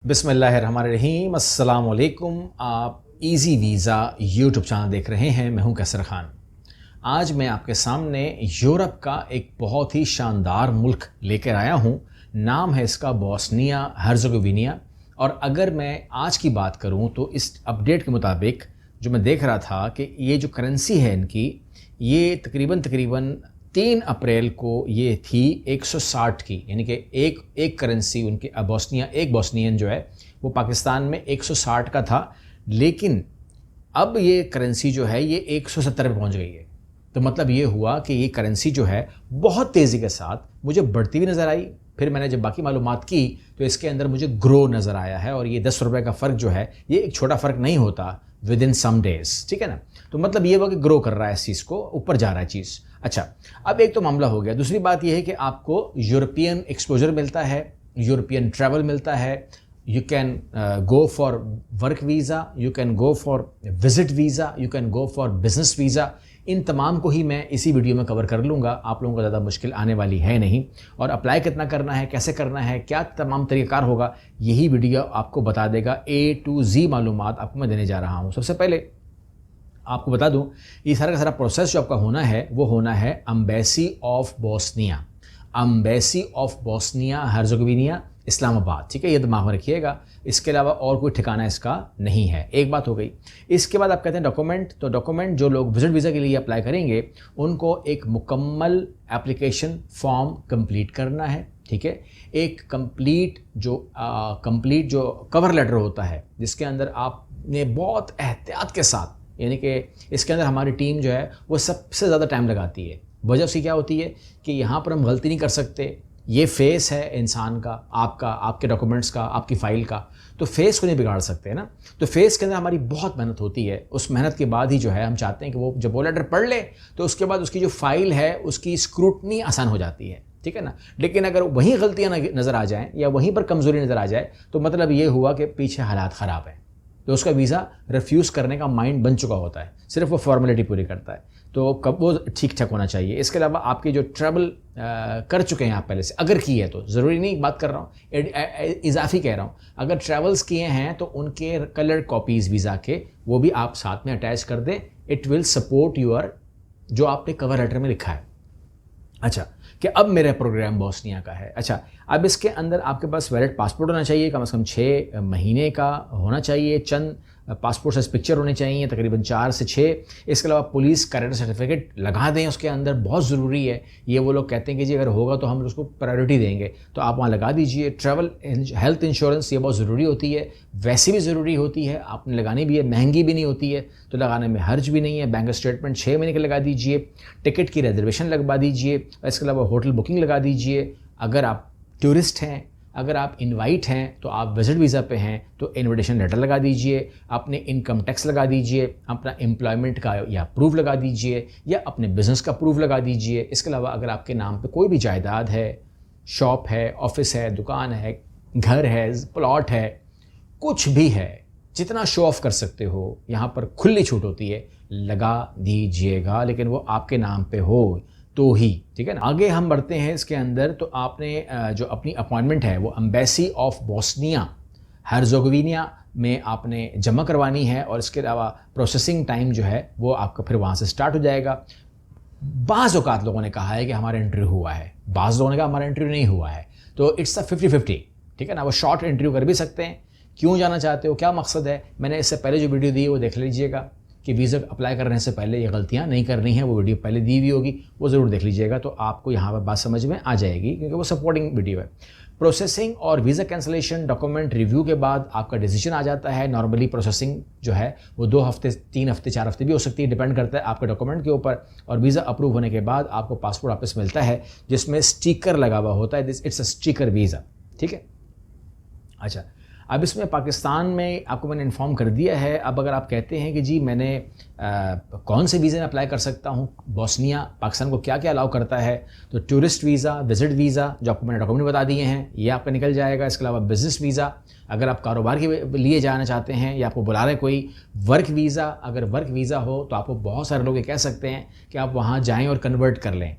बिस्मिल्लाहिर्रहमानिर्रहीम, अस्सलाम वालेकुम। आप इजी वीज़ा यूट्यूब चैनल देख रहे हैं। मैं हूं कैसर खान। आज मैं आपके सामने यूरोप का एक बहुत ही शानदार मुल्क लेकर आया हूं। नाम है इसका बोस्निया हर्ज़ेगोविना। और अगर मैं आज की बात करूं तो इस अपडेट के मुताबिक जो मैं देख रहा था कि ये जो करेंसी है इनकी, ये तकरीबन 3 अप्रैल को ये थी 160 की, यानी कि एक करेंसी उनकी बोस्निया, एक बोस्नियन जो है वो पाकिस्तान में 160 का था। लेकिन अब ये करेंसी जो है ये 170 पे पहुंच गई है। तो मतलब ये हुआ कि ये करेंसी जो है बहुत तेज़ी के साथ मुझे बढ़ती हुई नज़र आई। फिर मैंने जब बाकी मालूमात की तो इसके अंदर मुझे ग्रो नज़र आया है। और ये 10 रुपये का फ़र्क जो है ये एक छोटा फ़र्क नहीं होता विद इन सम डेज़, ठीक है ना। तो मतलब ये हुआ कि ग्रो कर रहा है इस चीज़ को, ऊपर जा रहा है चीज़। अच्छा, अब एक तो मामला हो गया। दूसरी बात यह है कि आपको यूरोपियन एक्सपोजर मिलता है, यूरोपियन ट्रैवल मिलता है। You can go for work visa, you can go for visit visa, you can go for business visa. इन तमाम को ही मैं इसी वीडियो में कवर कर लूँगा। आप लोगों को ज़्यादा मुश्किल आने वाली है नहीं। और अप्लाई कितना करना है, कैसे करना है, क्या तमाम तरीक़ाकार होगा, यही वीडियो आपको बता देगा। A to Z मालूमात आपको मैं देने जा रहा हूँ। सबसे पहले आपको बता दूं, ये सारा का सारा प्रोसेस जो आपका होना है वो होना है embassy of Bosnia, embassy of Bosnia Herzegovina, Islamabad, ठीक है। ये दिमाग में रखिएगा। इसके अलावा और कोई ठिकाना इसका नहीं है। एक बात हो गई। इसके बाद आप कहते हैं डॉक्यूमेंट, तो डॉक्यूमेंट जो लोग विजिट वीज़ा के लिए अप्लाई करेंगे उनको एक मुकम्मल एप्लीकेशन फॉर्म कंप्लीट करना है, ठीक है। एक कंप्लीट जो कवर लेटर होता है जिसके अंदर आपने बहुत एहतियात के साथ, यानी कि इसके अंदर हमारी टीम जो है वो सबसे ज़्यादा टाइम लगाती है। वजह से क्या होती है कि यहाँ पर हम गलती नहीं कर सकते। ये फेस है इंसान का, आपका, आपके डॉक्यूमेंट्स का, आपकी फ़ाइल का, तो फेस को नहीं बिगाड़ सकते ना। तो फेस के अंदर हमारी बहुत मेहनत होती है। उस मेहनत के बाद ही जो है हम चाहते हैं कि वो जब वो लेटर पढ़ ले तो उसके बाद उसकी जो फ़ाइल है उसकी स्क्रूटनी आसान हो जाती है, ठीक है ना। लेकिन अगर वहीं गलतियाँ नज़र आ जाएँ या वहीं पर कमज़ोरी नज़र आ जाए तो मतलब ये हुआ कि पीछे हालात ख़राब है। तो उसका वीज़ा रिफ्यूज़ करने का माइंड बन चुका होता है, सिर्फ वो फॉर्मेलिटी पूरी करता है। तो कब वो ठीक ठाक होना चाहिए। इसके अलावा आपके जो ट्रैवल कर चुके हैं आप पहले से, अगर किए तो, ज़रूरी नहीं बात कर रहा हूँ, इजाफी कह रहा हूँ, अगर ट्रैवल्स किए हैं तो उनके कलर कॉपीज़ वीज़ा के वो भी आप साथ में अटैच कर दें। इट विल सपोर्ट योर जो आपने कवर लेटर में लिखा है। अच्छा, कि अब मेरा प्रोग्राम बोस्निया का है। अच्छा, अब इसके अंदर आपके पास वैलिड पासपोर्ट होना चाहिए, कम से कम 6 महीने का होना चाहिए। चंद पासपोर्ट साइज पिक्चर होने चाहिए, तकरीबन 4 से 6। इसके अलावा पुलिस कैरेक्टर सर्टिफिकेट लगा दें उसके अंदर, बहुत ज़रूरी है। ये वो लोग कहते हैं कि जी अगर होगा तो हम उसको प्रायोरिटी देंगे, तो आप वहाँ लगा दीजिए। ट्रैवल हेल्थ इंश्योरेंस ये बहुत ज़रूरी होती है, वैसे भी ज़रूरी होती है, आपने लगानी भी है, महंगी भी नहीं होती है, तो लगाने में हर्ज भी नहीं है। बैंक स्टेटमेंट 6 महीने का लगा दीजिए। टिकट की रिजर्वेशन लगवा दीजिए। इसके अलावा होटल बुकिंग लगा दीजिए। अगर आप टूरिस्ट हैं, अगर आप इनवाइट हैं, तो आप विजिट वीज़ा पे हैं तो इनविटेशन लेटर लगा दीजिए। अपने इनकम टैक्स लगा दीजिए, अपना एम्प्लॉयमेंट का या प्रूफ लगा दीजिए, या अपने बिज़नेस का प्रूफ लगा दीजिए। इसके अलावा अगर आपके नाम पे कोई भी जायदाद है, शॉप है, ऑफिस है, दुकान है, घर है, प्लॉट है, कुछ भी है, जितना शो ऑफ कर सकते हो, यहाँ पर खुली छूट होती है, लगा दीजिएगा। लेकिन वो आपके नाम पे हो तो ही, ठीक है ना। आगे हम बढ़ते हैं इसके अंदर। तो आपने जो अपनी अपॉइंटमेंट है वो एम्बेसी ऑफ बोस्निया हर्ज़ेगोविना में आपने जमा करवानी है। और इसके अलावा प्रोसेसिंग टाइम जो है वो आपका फिर वहाँ से स्टार्ट हो जाएगा। बाज़ औक़ात लोगों ने कहा है कि हमारा इंटरव्यू हुआ है, बाज़ लोगों ने कहा हमारा इंटरव्यू नहीं हुआ है। तो इट्स अ 50-50, ठीक है ना। वो शॉर्ट इंटरव्यू कर भी सकते हैं। क्यों जाना चाहते हो, क्या मकसद है, मैंने इससे पहले जो वीडियो दी है वो देख लीजिएगा कि वीज़ा अप्लाई करने से पहले ये गलतियां नहीं करनी है। वो वीडियो पहले दी हुई होगी, वो ज़रूर देख लीजिएगा, तो आपको यहाँ पर बात समझ में आ जाएगी, क्योंकि वो सपोर्टिंग वीडियो है। प्रोसेसिंग और वीज़ा कैंसलेशन डॉक्यूमेंट रिव्यू के बाद आपका डिसीजन आ जाता है। नॉर्मली प्रोसेसिंग जो है वो 2 हफ्ते, 3 हफ्ते, 4 हफ्ते भी हो सकती है, डिपेंड करता है आपके डॉक्यूमेंट के ऊपर। और वीज़ा अप्रूव होने के बाद आपको पासपोर्ट वापस मिलता है जिसमें स्टिकर लगा हुआ होता है, इट्स अ स्टिकर वीज़ा, ठीक है। अच्छा, अब इसमें पाकिस्तान में आपको मैंने इन्फॉर्म कर दिया है। अब अगर आप कहते हैं कि जी मैंने कौन से वीज़े में अप्लाई कर सकता हूँ, बोस्निया पाकिस्तान को क्या क्या अलाउ करता है, तो टूरिस्ट वीज़ा, विजिट वीज़ा जो आपको मैंने डॉक्यूमेंट बता दिए हैं ये आपका निकल जाएगा। इसके अलावा बिज़नेस वीज़ा अगर आप कारोबार के लिए जाना चाहते हैं या आपको बुला रहे कोई। वर्क वीज़ा, अगर वर्क वीज़ा हो तो आपको बहुत सारे लोग ये कह सकते हैं कि आप वहाँ जाएँ और कन्वर्ट कर लें।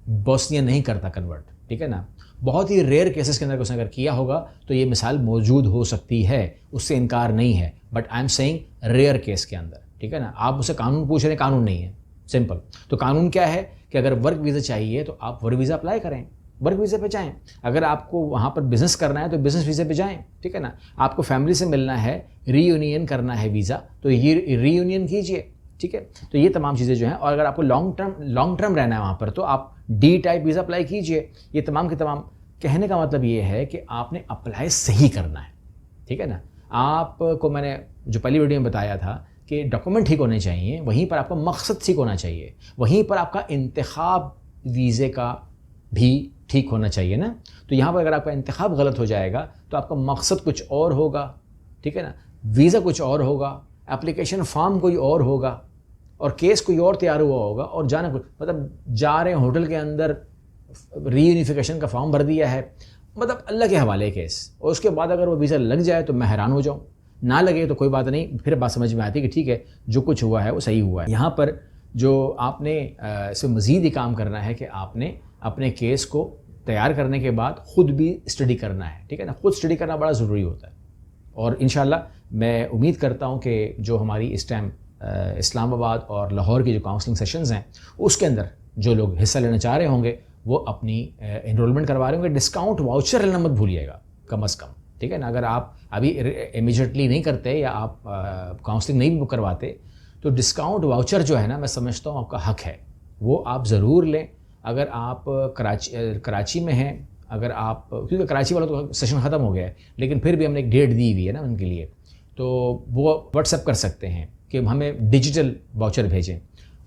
बोस्निया नहीं करता कन्वर्ट, ठीक है ना। बहुत ही रेयर केसेस के अंदर उसने अगर किया होगा तो ये मिसाल मौजूद हो सकती है, उससे इनकार नहीं है, but I am saying rare case के अंदर, ठीक है ना। आप मुझसे कानून पूछ रहे हैं, कानून नहीं है, सिंपल। तो कानून क्या है कि अगर वर्क वीज़ा चाहिए तो आप वर्क वीज़ा अप्लाई करें, वर्क वीज़ा पे जाएं। अगर आपको वहाँ पर बिज़नेस करना है तो बिज़नेस वीज़ा पे जाएं, ठीक है ना। आपको फैमिली से मिलना है, रीयूनियन करना है वीज़ा, तो ये रीयूनियन कीजिए, ठीक है। तो ये तमाम चीज़ें जो हैं, और अगर आपको लॉन्ग टर्म रहना है वहाँ पर तो आप डी टाइप वीज़ा अप्लाई कीजिए। ये तमाम के तमाम कहने का मतलब ये है कि आपने अप्लाई सही करना है, ठीक है ना। आपको मैंने जो पहली वीडियो में बताया था कि डॉक्यूमेंट ठीक होने चाहिए, वहीं पर आपका मकसद ठीक होना चाहिए, वहीं पर आपका इंतखाब वीज़े का भी ठीक होना चाहिए ना। तो यहाँ पर अगर आपका इंतखाब गलत हो जाएगा तो आपका मकसद कुछ और होगा, ठीक है ना, वीज़ा कुछ और होगा, एप्लीकेशन फॉर्म कोई और होगा, और केस कोई और तैयार हुआ होगा, और जाना कुछ, मतलब जा रहे हैं होटल के अंदर रीयूनिफिकेशन का फॉर्म भर दिया है, मतलब अल्लाह के हवाले केस, और उसके बाद अगर वो वीज़ा लग जाए तो मैं हैरान हो जाऊँ, ना लगे तो कोई बात नहीं, फिर बात समझ में आती है कि ठीक है जो कुछ हुआ है वो सही हुआ है। यहाँ पर जो आपने इसमें मज़ीद ही काम करना है कि आपने अपने केस को तैयार करने के बाद ख़ुद भी स्टडी करना है, ठीक है ना। ख़ुद स्टडी करना बड़ा ज़रूरी होता है, और इंशाल्लाह मैं उम्मीद करता हूँ कि जो हमारी इस टाइम इस्लामाबाद और लाहौर की जो काउंसलिंग सेशंस हैं उसके अंदर जो लोग हिस्सा लेना चाह रहे होंगे वो अपनी एनरोलमेंट करवा रहे होंगे। डिस्काउंट वाउचर लेना मत भूलिएगा कम अज़ कम, ठीक है ना। अगर आप अभी इमीडिएटली नहीं करते या आप काउंसलिंग नहीं बुक करवाते तो डिस्काउंट वाउचर जो है ना, मैं समझता हूँ आपका हक है, वो आप ज़रूर लें। अगर आप कराची में हैं, अगर आप, क्योंकि कराची वाला तो सेशन ख़त्म हो गया है, लेकिन फिर भी हमने एक डेट दी हुई है ना उनके लिए, तो वो व्हाट्सएप कर सकते हैं कि हमें डिजिटल वाउचर भेजें।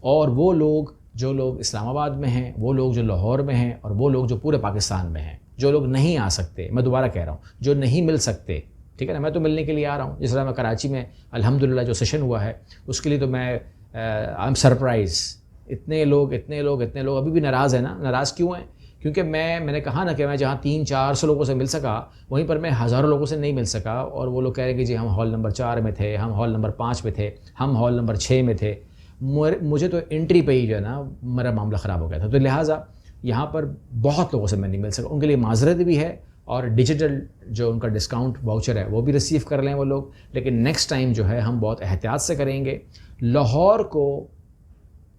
और वो लोग जो लोग इस्लामाबाद में हैं, वो लोग जो लाहौर में हैं, और वो लोग जो पूरे पाकिस्तान में हैं, जो लोग नहीं आ सकते, मैं दोबारा कह रहा हूँ, जो नहीं मिल सकते, ठीक है ना। मैं तो मिलने के लिए आ रहा हूँ, जिस तरह मैं कराची में अल्हम्दुलिल्लाह जो सेशन हुआ है उसके लिए तो मैं आई एम सरप्राइज़, इतने लोग अभी भी नाराज़ है ना। नाराज़ क्यों हैं? क्योंकि मैंने कहा ना कि मैं जहाँ 300-400 लोगों से मिल सका, वहीं पर मैं हज़ारों लोगों से नहीं मिल सका, और वो लोग कह रहे हैं कि जी हम हॉल नंबर 4 में थे, हम हॉल नंबर 5 में थे, हम हॉल नंबर 6 में थे। मुझे तो एंट्री पे ही जो है ना मेरा मामला ख़राब हो गया था, तो लिहाजा यहाँ पर बहुत लोगों से मैं नहीं मिल सका। उनके लिए माजरत भी है, और डिजिटल जो उनका डिस्काउंट वाउचर है वो भी रिसीव कर लें वो लोग। लेकिन नेक्स्ट टाइम जो है हम बहुत एहतियात से करेंगे। लाहौर को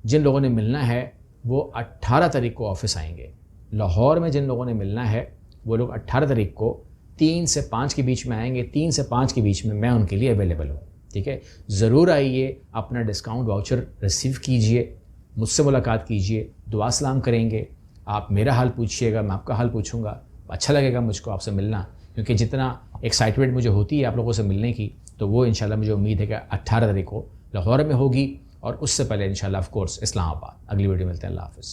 जिन लोगों ने मिलना है वो 18 तारीख को ऑफिस आएंगे। लाहौर में जिन लोगों ने मिलना है वो लोग 18 तारीख को 3 से 5 के बीच में आएंगे। 3 से 5 के बीच में मैं उनके लिए अवेलेबल हूँ, ठीक है। ज़रूर आइए, अपना डिस्काउंट वाउचर रिसीव कीजिए, मुझसे मुलाकात कीजिए, दुआ सलाम करेंगे, आप मेरा हाल पूछिएगा, मैं आपका हाल पूछूंगा। अच्छा लगेगा मुझको आपसे मिलना, क्योंकि जितना एक्साइटमेंट मुझे होती है आप लोगों से मिलने की, तो वो इंशाल्लाह मुझे उम्मीद है कि 18 तारीख को लाहौर में होगी, और उससे पहले इंशाल्लाह ऑफ कोर्स इस्लामाबाद। अगली वीडियो मिलते हैं। अल्लाह हाफ़िज़।